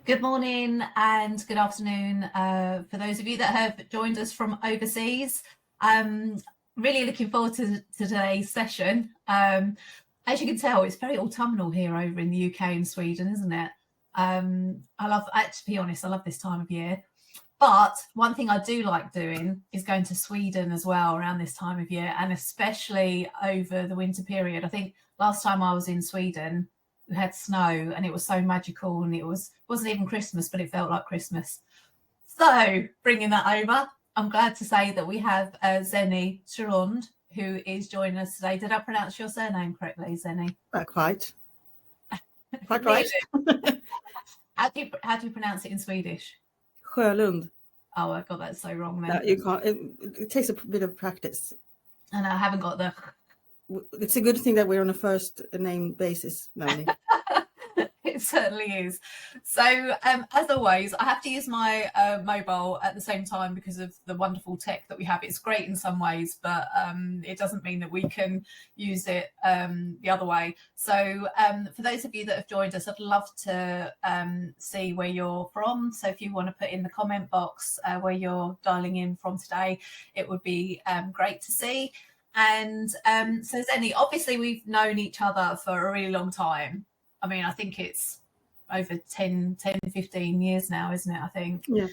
Good morning and good afternoon for those of you that have joined us from overseas. Really looking forward to today's session. As you can tell, it's very autumnal here over in the UK and Sweden, isn't it? To be honest, I love this time of year. But one thing I do like doing is going to Sweden as well around this time of year, and especially over the winter period. I think last time I was in Sweden, we had snow and it was so magical, and wasn't even Christmas, but it felt like Christmas. So bringing that over, I'm glad to say that we have Zeni Chirond, who is joining us today. Did I pronounce your surname correctly, Zeni? Quite right. How do you pronounce it in Swedish? Sjölund. Oh, I got that so wrong then. No, you can't. It takes a bit of practice. And I haven't got the... It's a good thing that we're on a first name basis, Melanie. It certainly is. So, as always, I have to use my mobile at the same time because of the wonderful tech that we have. It's great in some ways, but it doesn't mean that we can use it the other way. So, for those of you that have joined us, I'd love to see where you're from. So, if you want to put in the comment box where you're dialing in from today, it would be great to see. And so, Zeni, obviously, we've known each other for a really long time. I mean, I think it's over 10, 15 years now, isn't it? I think. Yeah.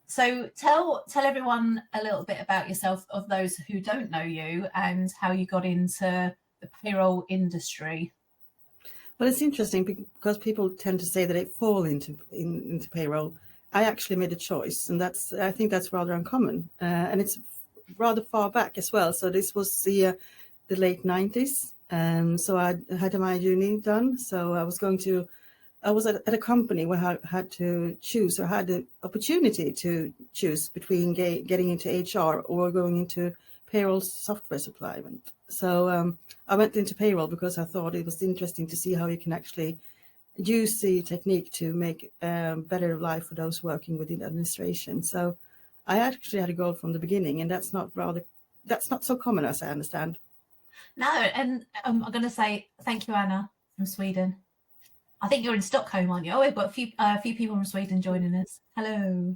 So tell everyone a little bit about yourself, of those who don't know you, and how you got into the payroll industry. Well, it's interesting because people tend to say that they fall into payroll. I actually made a choice, and I think that's rather uncommon, and it's rather far back as well. So this was the late 90s. So I had my uni done. So I was at a company where I had to choose, or had the opportunity to choose between getting into HR or going into payroll software supply. So I went into payroll because I thought it was interesting to see how you can actually use the technique to make better life for those working within administration. So I actually had a goal from the beginning, and that's not so common, as I understand. No, and I'm going to say thank you, Anna from Sweden. I think you're in Stockholm, aren't you? Oh, we've got a few people from Sweden joining us. Hello.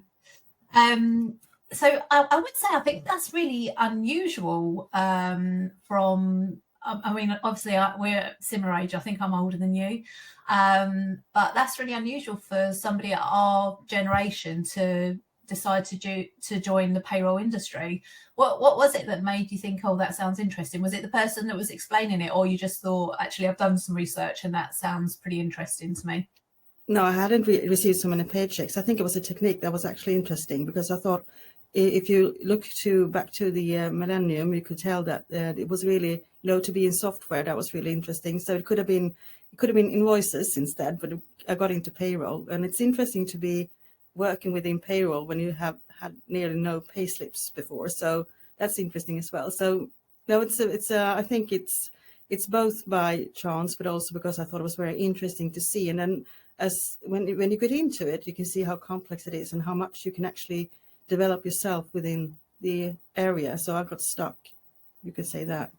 So I would say I think that's really unusual from. I mean, obviously we're similar age. I think I'm older than you, but that's really unusual for somebody at our generation to decide to join the payroll industry. What was it that made you think, oh, that sounds interesting? Was it the person that was explaining it, or you just thought, actually, I've done some research and that sounds pretty interesting to me? No, I hadn't received so many paychecks. I think it was a technique that was actually interesting, because I thought if you look back to the millennium, you could tell that it was really to be in software. That was really interesting. So it could have been invoices instead, but I got into payroll, and it's interesting to be working within payroll when you have had nearly no pay slips before. So that's interesting as well. So no, I think it's both by chance, but also because I thought it was very interesting to see. And then when you get into it, you can see how complex it is and how much you can actually develop yourself within the area. So I got stuck. You could say that.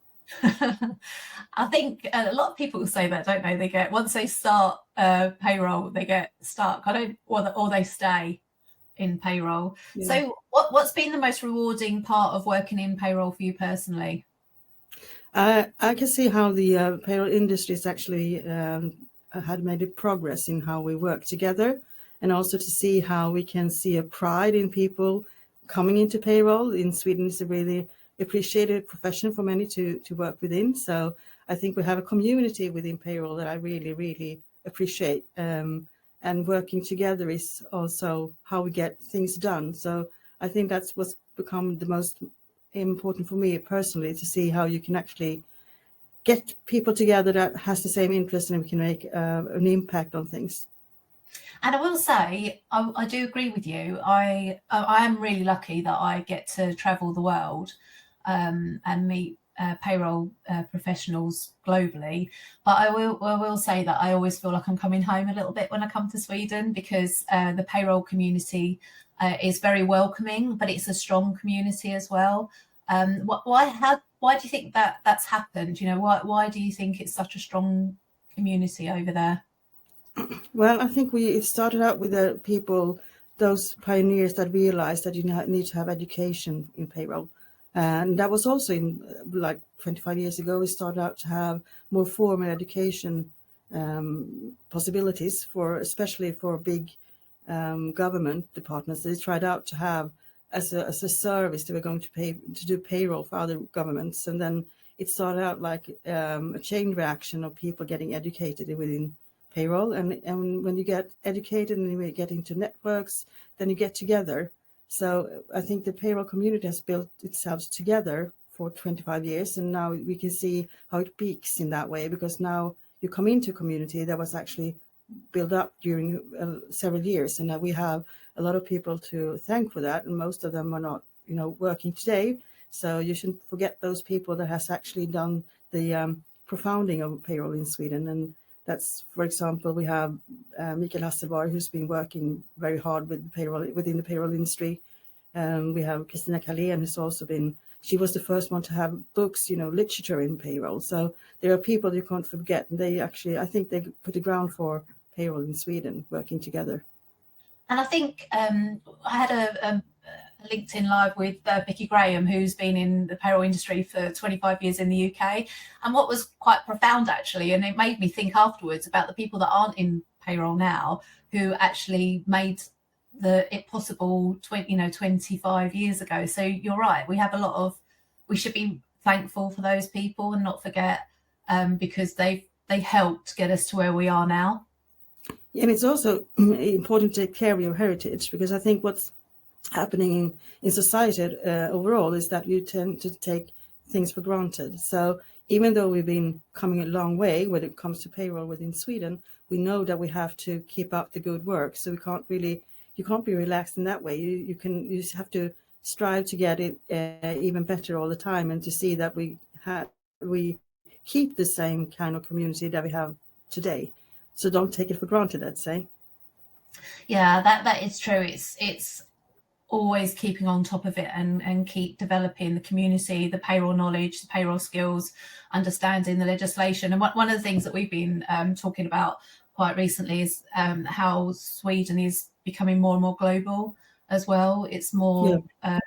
I think a lot of people say that, don't they? Once they start payroll, they get stuck. Or they stay in payroll. Yeah. So what's been the most rewarding part of working in payroll for you personally? I can see how the payroll industry is actually had made a progress in how we work together, and also to see how we can see a pride in people coming into payroll. In Sweden, it's a really appreciated profession for many to work within. So I think we have a community within payroll that I really, really appreciate. And working together is also how we get things done. So I think that's what's become the most important for me personally, to see how you can actually get people together that has the same interest, and we can make an impact on things. And I will say, I do agree with you. I am really lucky that I get to travel the world and meet payroll professionals globally. But I will say that I always feel like I'm coming home a little bit when I come to Sweden, because the payroll community is very welcoming, but it's a strong community as well. Why do you think that's happened? Why do you think it's such a strong community over there? Well, I think it started out with the people, those pioneers that realized that you need to have education in payroll. And that was also in like 25 years ago, we started out to have more formal education possibilities for, especially for big government departments. They tried out to have as a service they were going to pay to do payroll for other governments. And then it started out like a chain reaction of people getting educated within payroll, and when you get educated and you get into networks, then you get together. So I think the payroll community has built itself together for 25 years, and now we can see how it peaks in that way, because now you come into a community that was actually built up during several years, and now we have a lot of people to thank for that, and most of them are not working today. So you shouldn't forget those people that has actually done the profounding of payroll in Sweden. And that's, for example, we have Mikael Hasselberg, who's been working very hard with payroll within the payroll industry. We have Christina Carlén, who's also been, she was the first one to have books, literature in payroll. So there are people you can't forget. And they actually, I think they put the ground for payroll in Sweden, working together. And I think I had a LinkedIn Live with Vicky Graham, who's been in the payroll industry for 25 years in the UK. And what was quite profound, actually, and it made me think afterwards about the people that aren't in payroll now, who actually made it possible 25 years ago. So you're right, we should be thankful for those people and not forget, because they helped get us to where we are now. And it's also important to take care of your heritage, because I think what's happening in society overall is that you tend to take things for granted. So even though we've been coming a long way when it comes to payroll within Sweden, we know that we have to keep up the good work. So you can't be relaxed in that way. You just have to strive to get it even better all the time, and to see that we keep the same kind of community that we have today. So don't take it for granted, I'd say. Yeah, that is true. It's always keeping on top of it and keep developing the community, the payroll knowledge, the payroll skills, understanding the legislation. And one of the things that we've been talking about quite recently is how Sweden is becoming more and more global as well. It's more, I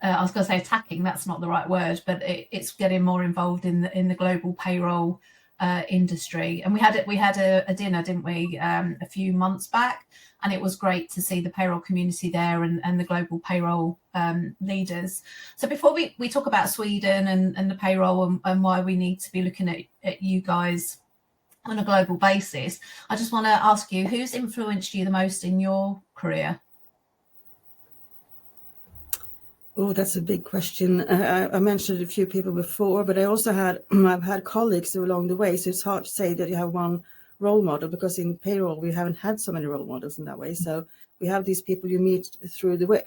was going to say attacking, that's not the right word, but it's getting more involved in the global payroll industry. And we had a dinner, didn't we, a few months back, and it was great to see the payroll community there and the global payroll leaders. So before we talk about Sweden and the payroll and why we need to be looking at you guys on a global basis, I just want to ask you, who's influenced you the most in your career? Oh, that's a big question. I mentioned a few people before, but I've had colleagues along the way. So it's hard to say that you have one role model, because in payroll we haven't had so many role models in that way. So we have these people you meet through the way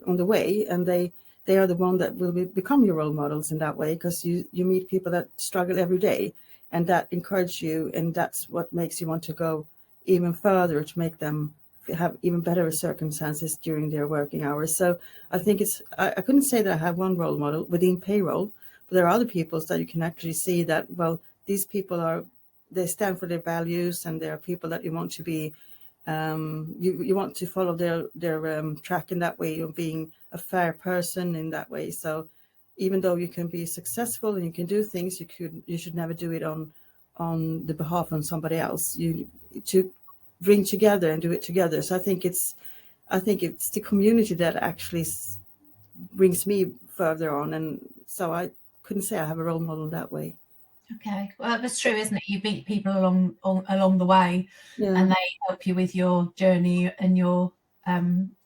on the way, and they are the one that will become your role models in that way, because you meet people that struggle every day, and that encourage you, and that's what makes you want to go even further to make them have even better circumstances during their working hours. So I think I couldn't say that I have one role model within payroll, but there are other people that you can actually see that, well, these people they stand for their values, and they are people that you want to be, you want to follow their track in that way of being a fair person in that way. So even though you can be successful and you can do things, you should never do it on the behalf of somebody else. To bring together and do it together. So I think it's the community that actually brings me further on, and so I couldn't say I have a role model that way. Okay, well, that's true, isn't it? You meet people along the way, and they help you with your journey and your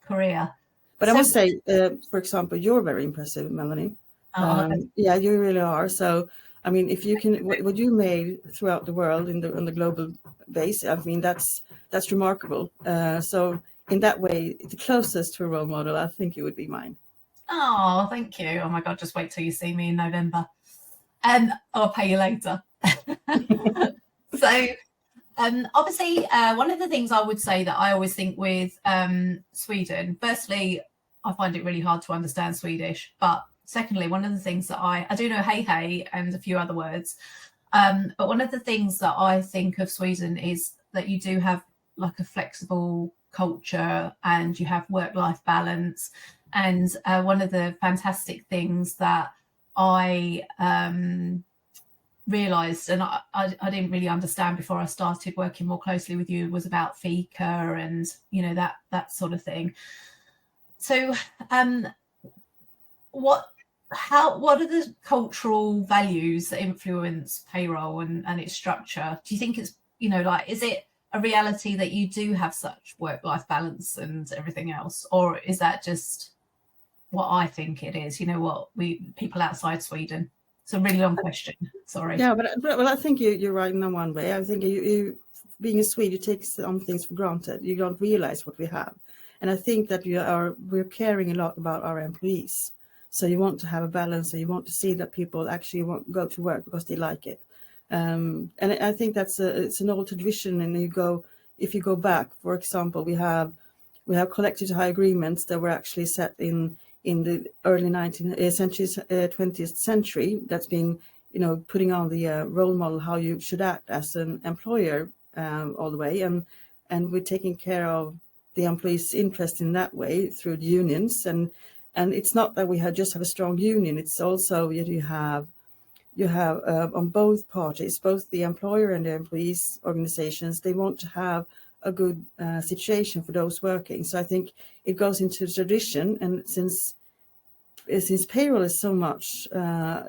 career. But I must say, for example, you're very impressive, Melanie. Yeah, you really are. So I mean, if you can, what you made throughout the world on the global base, I mean, that's remarkable. So in that way, the closest to a role model, I think it would be mine. Oh, thank you. Oh my God, just wait till you see me in November. I'll pay you later. So obviously, one of the things I would say that I always think with Sweden, firstly, I find it really hard to understand Swedish. But secondly, one of the things that I do know hey and a few other words. But one of the things that I think of Sweden is that you do have like a flexible culture and you have work-life balance. And one of the fantastic things that I realised, and I didn't really understand before I started working more closely with you, was about Fika and that sort of thing. So what are the cultural values that influence payroll and its structure? Do you think it's like, is it a reality that you do have such work-life balance and everything else, or is that just what I think it is? What people outside Sweden. It's a really long question. Sorry. Yeah, but I think you're right in one way. I think you being a Swede, you take some things for granted. You don't realize what we have, and I think that we're caring a lot about our employees. So you want to have a balance, and you want to see that people actually want to go to work because they like it. And I think it's an old tradition. And if you go back, for example, we have collective hire agreements that were actually set in the early 19th century, 20th century. That's been putting on the role model how you should act as an employer all the way, and we're taking care of the employees' interest in that way through the unions, and it's not that we just have a strong union. It's also you have on both parties, both the employer and the employees organizations, they want to have a good situation for those working. So I think it goes into tradition, and since payroll is so much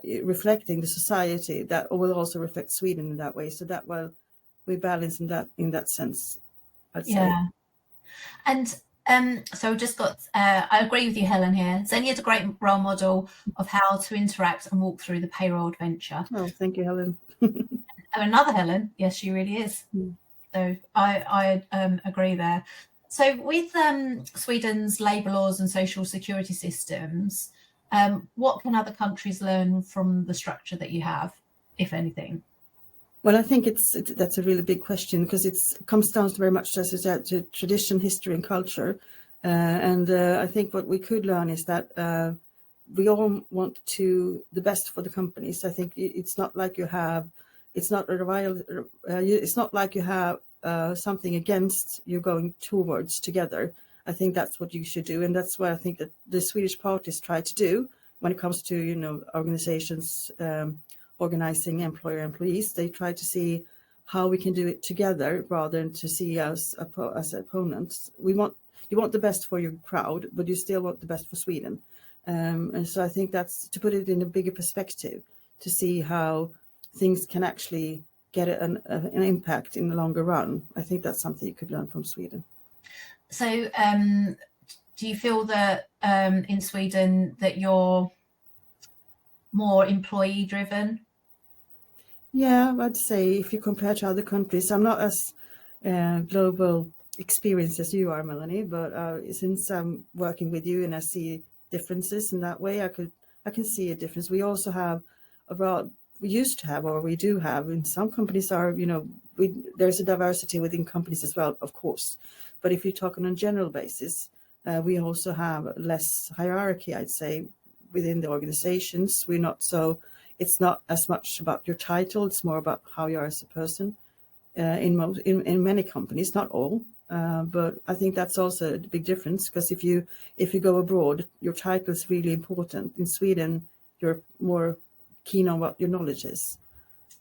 reflecting the society, that will also reflect Sweden in that way. So that we balance in that sense, I'd say. Yeah. And so just got, I agree with you, Helen, here. Xenia's a great role model of how to interact and walk through the payroll adventure. Oh, thank you, Helen. Another Helen, yes, she really is. So I agree there. So with Sweden's labour laws and social security systems, what can other countries learn from the structure that you have, if anything? Well, I think that's a really big question, because it comes down to very much, as I said, to tradition, history, and culture. And I think what we could learn is that we all want the best for the companies. I think it's not like you have, it's not like you have something against you going towards together. I think that's what you should do, and that's what I think that the Swedish parties try to do when it comes to organizations. Organizing employees, they try to see how we can do it together rather than to see us as opponents. You want the best for your crowd, but you still want the best for Sweden. And so I think that's to put it in a bigger perspective, to see how things can actually get an impact in the longer run. I think that's something you could learn from Sweden. So do you feel that in Sweden that you're more employee driven? Yeah, I'd say if you compare to other countries, I'm not as global experienced as you are, Melanie, but since I'm working with you and I see differences in that way, I can see a difference. We also have we used to have, or we do have, in some companies there's a diversity within companies as well, of course. But if you're talking on a general basis, we also have less hierarchy, I'd say, within the organizations. It's not as much about your title, it's more about how you are as a person in many companies, not all. But I think that's also a big difference, because if you go abroad, your title is really important. In Sweden, you're more keen on what your knowledge is.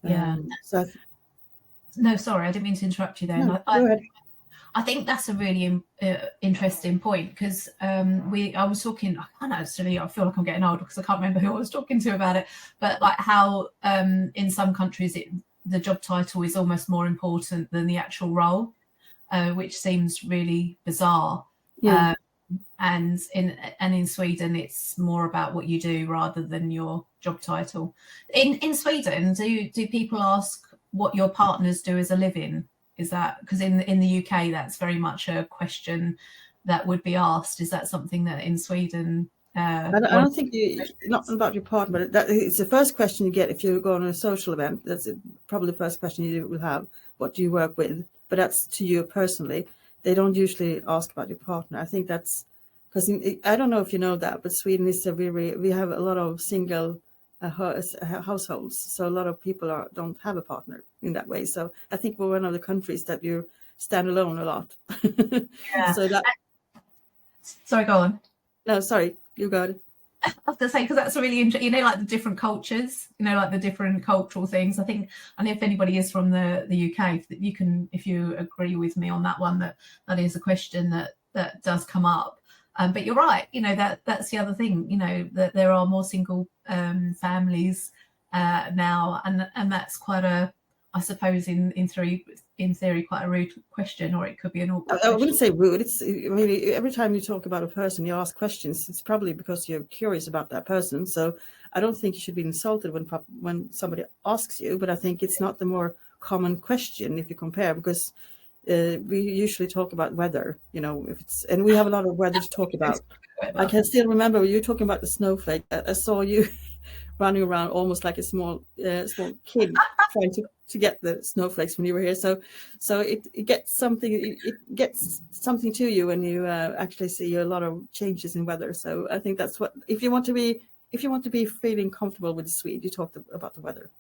Yeah. No, sorry, I didn't mean to interrupt you there. No, go ahead. I think that's a really interesting point, because I was talking, I can't actually, I feel like I'm getting old because I can't remember who I was talking to about it, but like how in some countries the job title is almost more important than the actual role, which seems really bizarre. Yeah. And in Sweden, it's more about what you do rather than your job title. In Sweden, do people ask what your partners do as a living? Is that because in the UK that's very much a question that would be asked? Is that something that in Sweden? I don't think not about your partner, but it's the first question you get if you go on a social event. That's probably the first question you will have. What do you work with? But that's to you personally. They don't usually ask about your partner. I think that's because I don't know if you know that, but Sweden is we have a lot of single households. So a lot of people don't have a partner in that way. So I think we're one of the countries that you stand alone a lot. Yeah. So that. Sorry, go on. No, sorry, you got it. I was going to say, because that's really interesting, you know, like the different cultures, you know, like the different cultural things. I think, and if anybody is from the UK, you can, if you agree with me on that one, that is a question that does come up. But you're right, you know, that's the other thing, you know, that there are more single families now, and that's quite a, I suppose, in theory, quite a rude question, or it could be an awkward I wouldn't question. say rude. I mean, every time you talk about a person, you ask questions. It's probably because you're curious about that person. So I don't think you should be insulted when somebody asks you. But I think it's not the more common question if you compare, because we usually talk about weather. You know, and we have a lot of weather to talk about. I can still remember when you were talking about the snowflake. I saw you running around almost like a small kid trying to get the snowflakes when you were here. So it gets something to you when you actually see a lot of changes in weather. So I think that's what, if you want to be feeling comfortable with the Swede, you talk about the weather.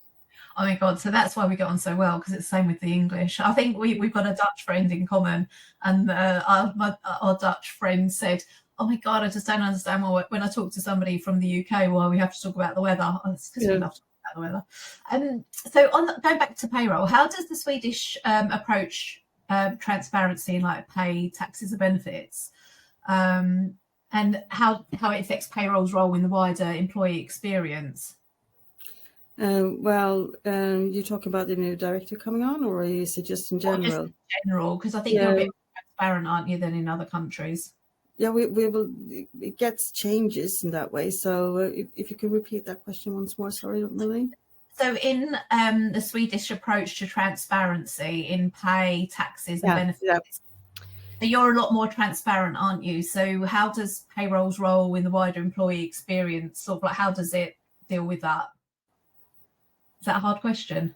Oh my God. So that's why we get on so well, because it's the same with the English. I think we've got a Dutch friend in common, and our Dutch friend said, oh my God, I just don't understand why when I talk to somebody from the UK, why we have to talk about the weather. Oh, it's because we love to talk about the weather. So going back to payroll, how does the Swedish approach transparency in like pay, taxes and benefits? And how it affects payroll's role in the wider employee experience? You talking about the new director coming on, or is it just in general? Just in general, because I think you're a bit more transparent, aren't you, than in other countries? Yeah, we will. It gets changes in that way. So if you could repeat that question once more, sorry, Melanie. So in the Swedish approach to transparency in pay, taxes and benefits, so you're a lot more transparent, aren't you? So how does payroll's role in the wider employee experience, sort of like, how does it deal with that? Is that a hard question?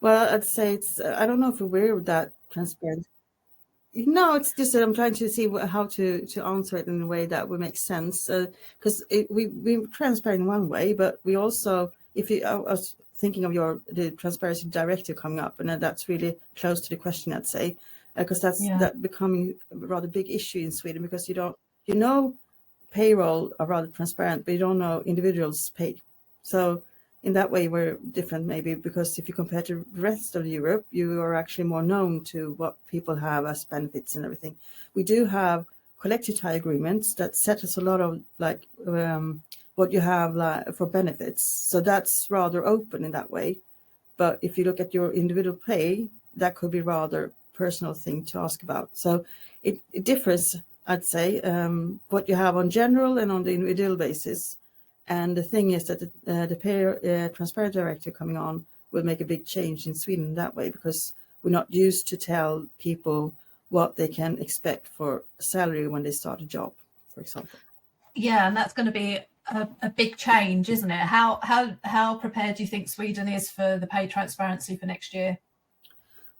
Well, I'd say I don't know if we're that transparent. No, it's just that I'm trying to see how to answer it in a way that would make sense. Because we're transparent in one way, but we also, I was thinking of the transparency directive coming up, and that's really close to the question, I'd say, because that becoming a rather big issue in Sweden, because payroll are rather transparent, but you don't know individuals' pay. So in that way, we're different, maybe, because if you compare to the rest of Europe, you are actually more known to what people have as benefits and everything. We do have collective tie agreements that set us a lot of what you have for benefits. So that's rather open in that way. But if you look at your individual pay, that could be rather personal thing to ask about. So it differs, I'd say, what you have on general and on the individual basis. And the thing is that the pay transparent directive coming on will make a big change in Sweden that way, because we're not used to tell people what they can expect for salary when they start a job, for example. Yeah, and that's going to be a big change, isn't it? How prepared do you think Sweden is for the pay transparency for next year?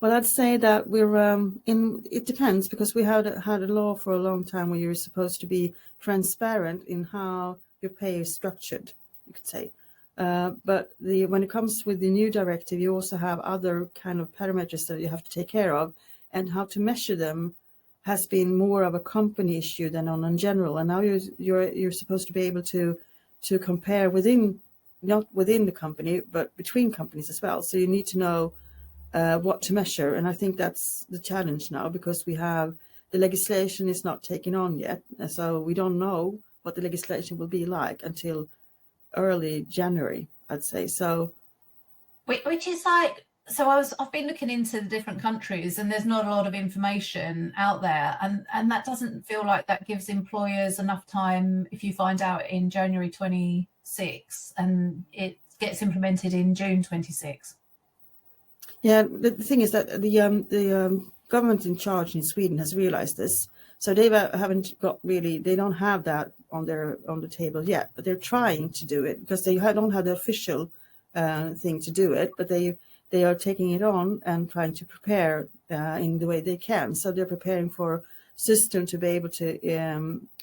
Well, I'd say that we're it depends, because we had a law for a long time where you're supposed to be transparent in how your pay is structured, you could say. But when it comes with the new directive, you also have other kind of parameters that you have to take care of, and how to measure them has been more of a company issue than on general. And now you're supposed to be able to compare not within the company, but between companies as well. So you need to know what to measure. And I think that's the challenge now, because the legislation is not taken on yet. So we don't know what the legislation will be like until early January, I'd say. So, which is like, so I've been looking into the different countries, and there's not a lot of information out there, and that doesn't feel like that gives employers enough time. If you find out in January 26 and it gets implemented in June 26. Yeah, the thing is that the government in charge in Sweden has realized this. So they don't have that on the table yet, but they're trying to do it, because they don't have the official thing to do it, but they are taking it on and trying to prepare in the way they can. So they're preparing for system to be able to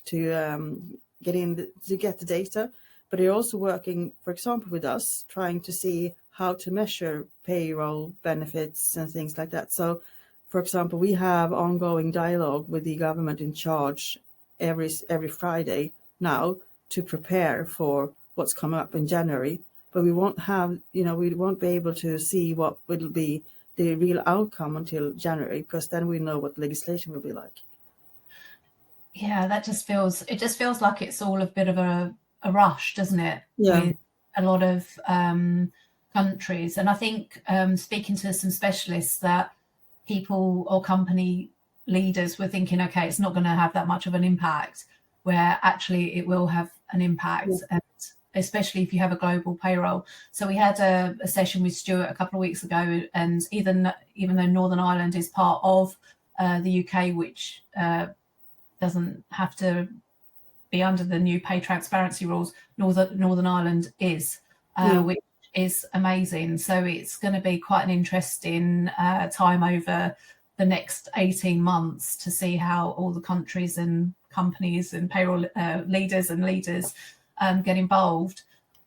get the data, but they're also working, for example, with us, trying to see how to measure payroll benefits and things like that. So, for example, we have ongoing dialogue with the government in charge every Friday now to prepare for what's coming up in January. But we won't have, we won't be able to see what will be the real outcome until January, because then we know what legislation will be like. Yeah, it just feels like it's all a bit of a rush, doesn't it? Yeah. With a lot of countries. And I think speaking to some specialists, that people or company leaders were thinking, okay, it's not going to have that much of an impact, where actually it will have an impact. Yeah. And especially if you have a global payroll. So we had a session with Stuart a couple of weeks ago, and even though Northern Ireland is part of the UK, which doesn't have to be under the new pay transparency rules, Northern Ireland is, which is amazing. So it's going to be quite an interesting time over the next 18 months to see how all the countries and companies and payroll leaders get involved.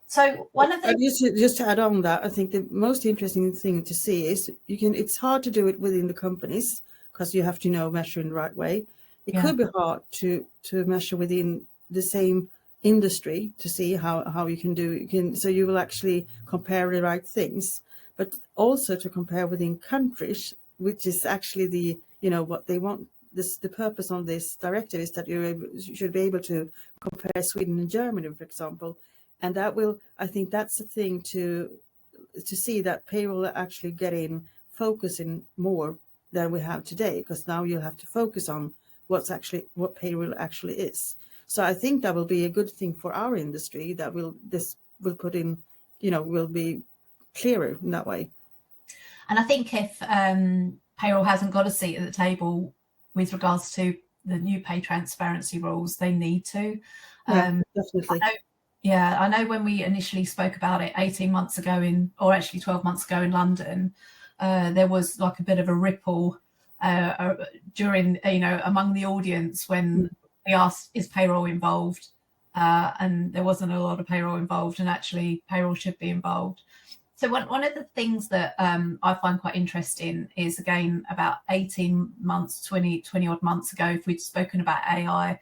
So one of the just to add on that, I think the most interesting thing to see is it's hard to do it within the companies because you have to measure in the right way. It could be hard to measure within the same industry to see how you can do. So you will actually compare the right things, but also to compare within countries, which is actually what they want. The purpose of this directive is that you should be able to compare Sweden and Germany, for example, and I think that's the thing to see that payroll actually getting focusing more than we have today, because now you have to focus on what payroll actually is. So I think that will be a good thing for our industry, that this will put in, will be clearer in that way. And I think if payroll hasn't got a seat at the table with regards to the new pay transparency rules, they need to. Definitely. I know when we initially spoke about it 18 months ago or actually 12 months ago in London, there was like a bit of a ripple during, among the audience when we asked, is payroll involved? And there wasn't a lot of payroll involved, and actually payroll should be involved. So one of the things that I find quite interesting is, again, about 18 months, 20 odd months ago, if we'd spoken about AI,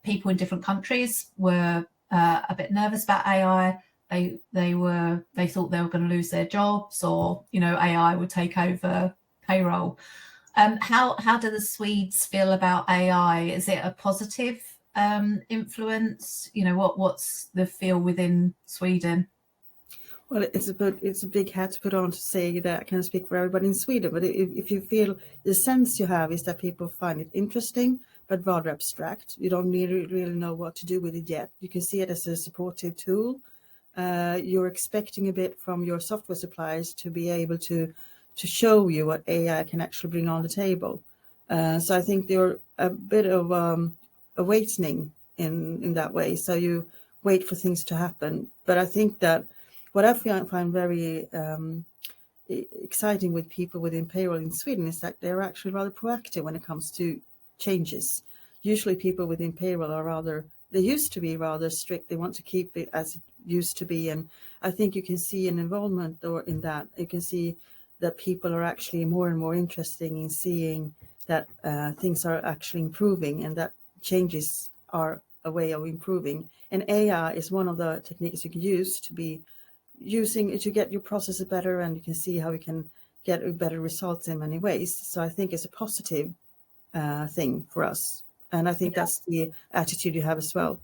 people in different countries were a bit nervous about AI. They thought they were going to lose their jobs, or AI would take over payroll. How do the Swedes feel about AI? Is it a positive influence? What's the feel within Sweden? Well, it's a big hat to put on to say that I can't speak for everybody in Sweden, but if you feel the sense you have is that people find it interesting, but rather abstract. You don't really know what to do with it yet. You can see it as a supportive tool. You're expecting a bit from your software suppliers to be able to show you what AI can actually bring on the table. So I think they're a bit of awakening in that way. So you wait for things to happen. But I think that what I find very exciting with people within payroll in Sweden is that they're actually rather proactive when it comes to changes. Usually people within payroll they used to be rather strict. They want to keep it as it used to be. And I think you can see an involvement in that. You can see that people are actually more and more interested in seeing that things are actually improving, and that changes are a way of improving. And AI is one of the techniques you can use to get your processes better, and you can see how you can get better results in many ways. So I think it's a positive thing for us, and I think that's the attitude you have as well.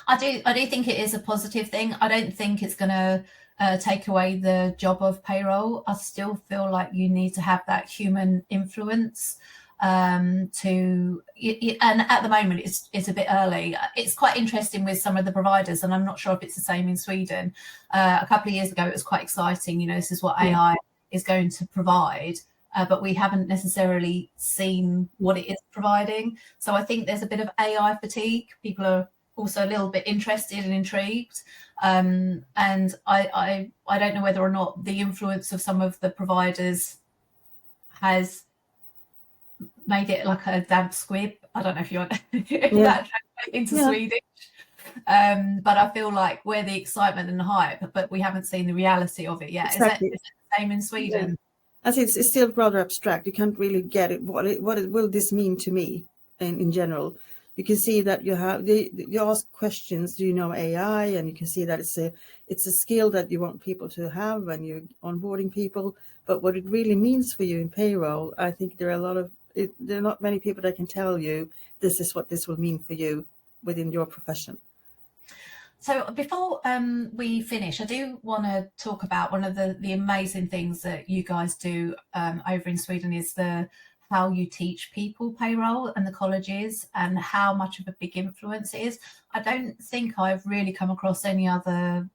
I do think it is a positive thing. I don't think it's going to take away the job of payroll. I still feel like you need to have that human influence and at the moment it's a bit early. It's quite interesting with some of the providers, and I'm not sure if it's the same in Sweden. A couple of years ago it was quite exciting, this is what AI is going to provide, but we haven't necessarily seen what it is providing. So I think there's a bit of AI fatigue. People are also a little bit interested and intrigued, and I don't know whether or not the influence of some of the providers has made it like a damp squib. I don't know if you want that translate into Swedish. But I feel like we're the excitement and the hype, but we haven't seen the reality of it yet. Exactly. Is that the same in Yeah. Sweden? As it's still rather abstract. You can't really get it. What will this mean to me in general? You can see that you ask questions. Do you know AI? And you can see that it's a skill that you want people to have when you're onboarding people. But what it really means for you in payroll, I think there are not many people that can tell you this is what this will mean for you within your profession. So before we finish, I do want to talk about one of the amazing things that you guys do over in Sweden is how you teach people payroll and the colleges and how much of a big influence it is. I don't think I've really come across any other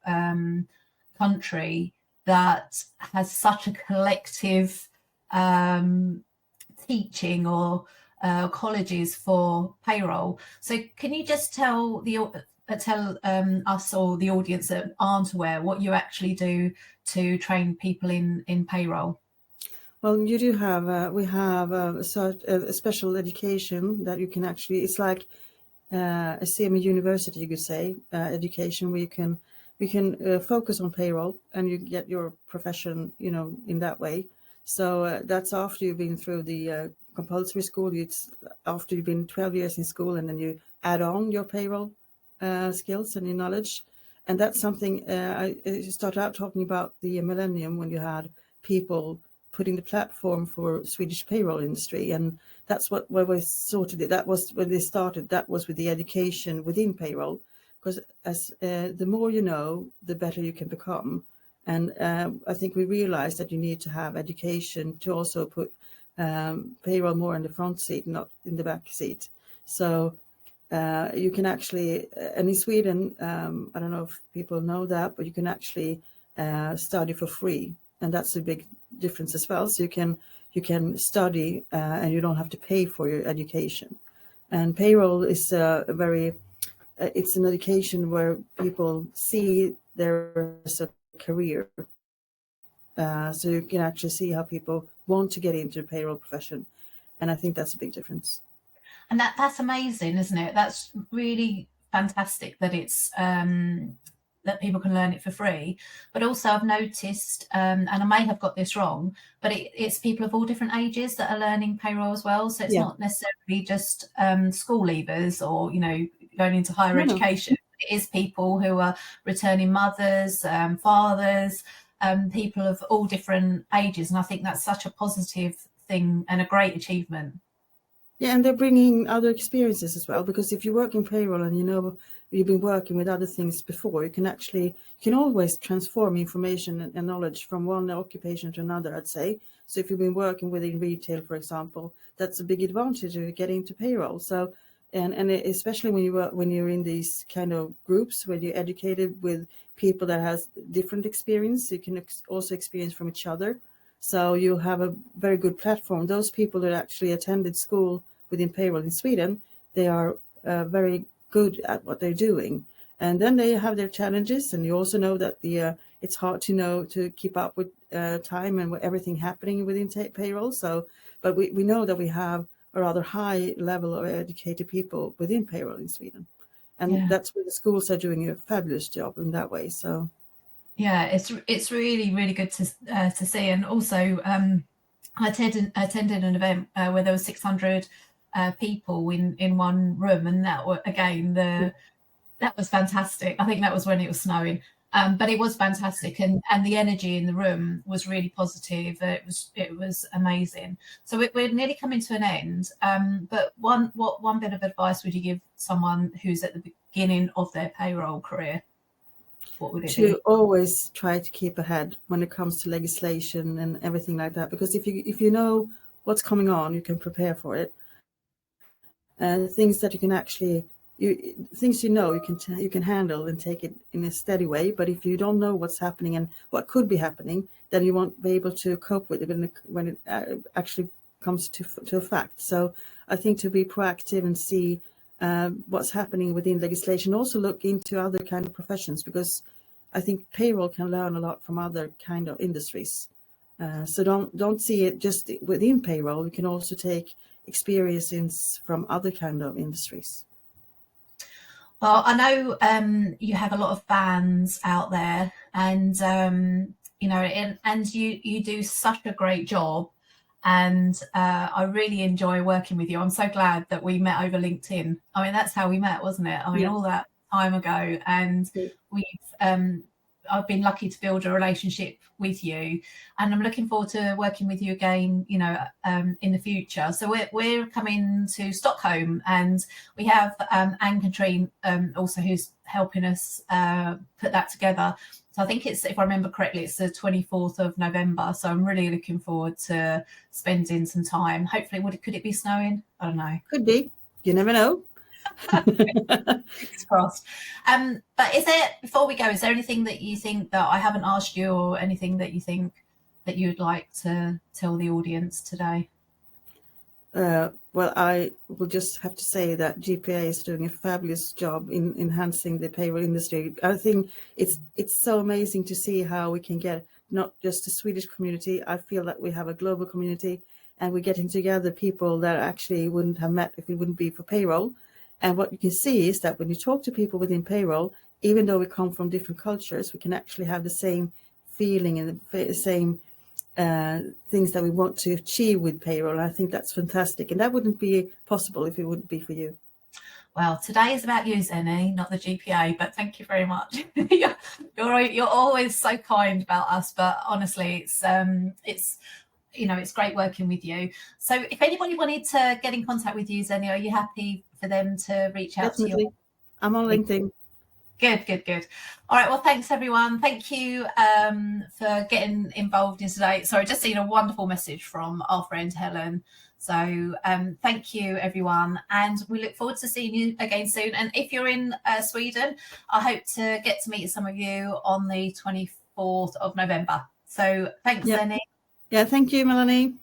country that has such a collective teaching or colleges for payroll. So can you just tell us or the audience that aren't aware what you actually do to train people in payroll? Well, you do have we have a special education that you can actually. It's like a semi-university, you could say, education where you can focus on payroll and you get your profession, in that way. So that's after you've been through the compulsory school. It's after you've been 12 years in school, and then you add on your payroll skills and your knowledge. And that's something I started out talking about the millennium when you had people putting the platform for Swedish payroll industry, and that's where we sorted it. That was when they started. That was with the education within payroll, because as the more you know, the better you can become. And I think we realized that you need to have education to also put payroll more in the front seat, not in the back seat. So you can actually, and in Sweden, I don't know if people know that, but you can actually study for free, and that's a big difference as well. So you can study and you don't have to pay for your education. And payroll is it's an education where people see there as a career. So you can actually see how people want to get into the payroll profession, and I think that's a big difference. And that's amazing, isn't it? That's really fantastic that it's that people can learn it for free. But also, I've noticed, and I may have got this wrong, but it's people of all different ages that are learning payroll as well. So it's Yeah, not necessarily just school leavers or going into higher no, no. education. It is people who are returning mothers, fathers, people of all different ages, and I think that's such a positive thing and a great achievement. Yeah, and they're bringing other experiences as well, because if you work in payroll and you've been working with other things before, you can always transform information and knowledge from one occupation to another, I'd say. So if you've been working within retail, for example, that's a big advantage of getting into payroll. So and especially when you're in these kind of groups where you're educated with people that has different experience, you can also experience from each other. So you have a very good platform. Those people that actually attended school within payroll in Sweden, they are very good at what they're doing. And then they have their challenges, and you also know that it's hard to keep up with time and everything happening within payroll. So, but we know that we have a rather high level of educated people within payroll in Sweden, and Yeah. that's where the schools are doing a fabulous job in that way. So. Yeah, it's really really good to see, and also I attended an event where there was 600 people in one room, and again that was fantastic. I think that was when it was snowing, but it was fantastic, and the energy in the room was really positive. It was amazing. So we're nearly coming to an end. But one bit of advice would you give someone who's at the beginning of their payroll career? What would it To be? always try to keep ahead when it comes to legislation and everything like that, because if you know what's coming on, you can prepare for it. Things that you can actually things you can handle and take it in a steady way. But if you don't know what's happening and what could be happening, then you won't be able to cope with it when it actually comes to a fact. So I think to be proactive and see what's happening within legislation, also look into other kind of professions, because I think payroll can learn a lot from other kind of industries. So don't see it just within payroll. You can also take experiences from other kind of industries. Well, I know you have a lot of fans out there, and you know, and you do such a great job, and I really enjoy working with you. I'm so glad that we met over LinkedIn. I mean, that's how we met, wasn't it? I mean, Yeah. all that time ago, and we've I've been lucky to build a relationship with you, and I'm looking forward to working with you again, you know, in the future. So we're coming to Stockholm, and we have Anne Katrine also, who's helping us put that together. So I think it's, if I remember correctly, it's the 24th of November. So I'm really looking forward to spending some time. Hopefully, could it be snowing? I don't know. Could be. You never know. Fingers crossed. But is there, before we go, is there anything that you think that I haven't asked you, or anything that you think that you'd like to tell the audience today? Well, I will just have to say that GPA is doing a fabulous job in enhancing the payroll industry. I think it's so amazing to see how we can get not just the Swedish community. I feel that we have a global community, and we're getting together people that actually wouldn't have met if it wouldn't be for payroll. And what you can see is that when you talk to people within payroll, even though we come from different cultures, we can actually have the same feeling and the same things that we want to achieve with payroll. And I think that's fantastic. And that wouldn't be possible if it wouldn't be for you. Well, today is about you, Zenny, not the GPA, but thank you very much. You're always so kind about us, but honestly, it's you know, it's great working with you. So if anybody wanted to get in contact with you, Zenny, are you happy for them to reach out to you? Definitely. I'm on LinkedIn. Good. All right. Well, thanks everyone. Thank you for getting involved in today. Sorry, just seen a wonderful message from our friend Helen. So thank you everyone, and we look forward to seeing you again soon. And if you're in Sweden, I hope to get to meet some of you on the 24th of November. So thanks, Lenny. Yeah, thank you, Melanie.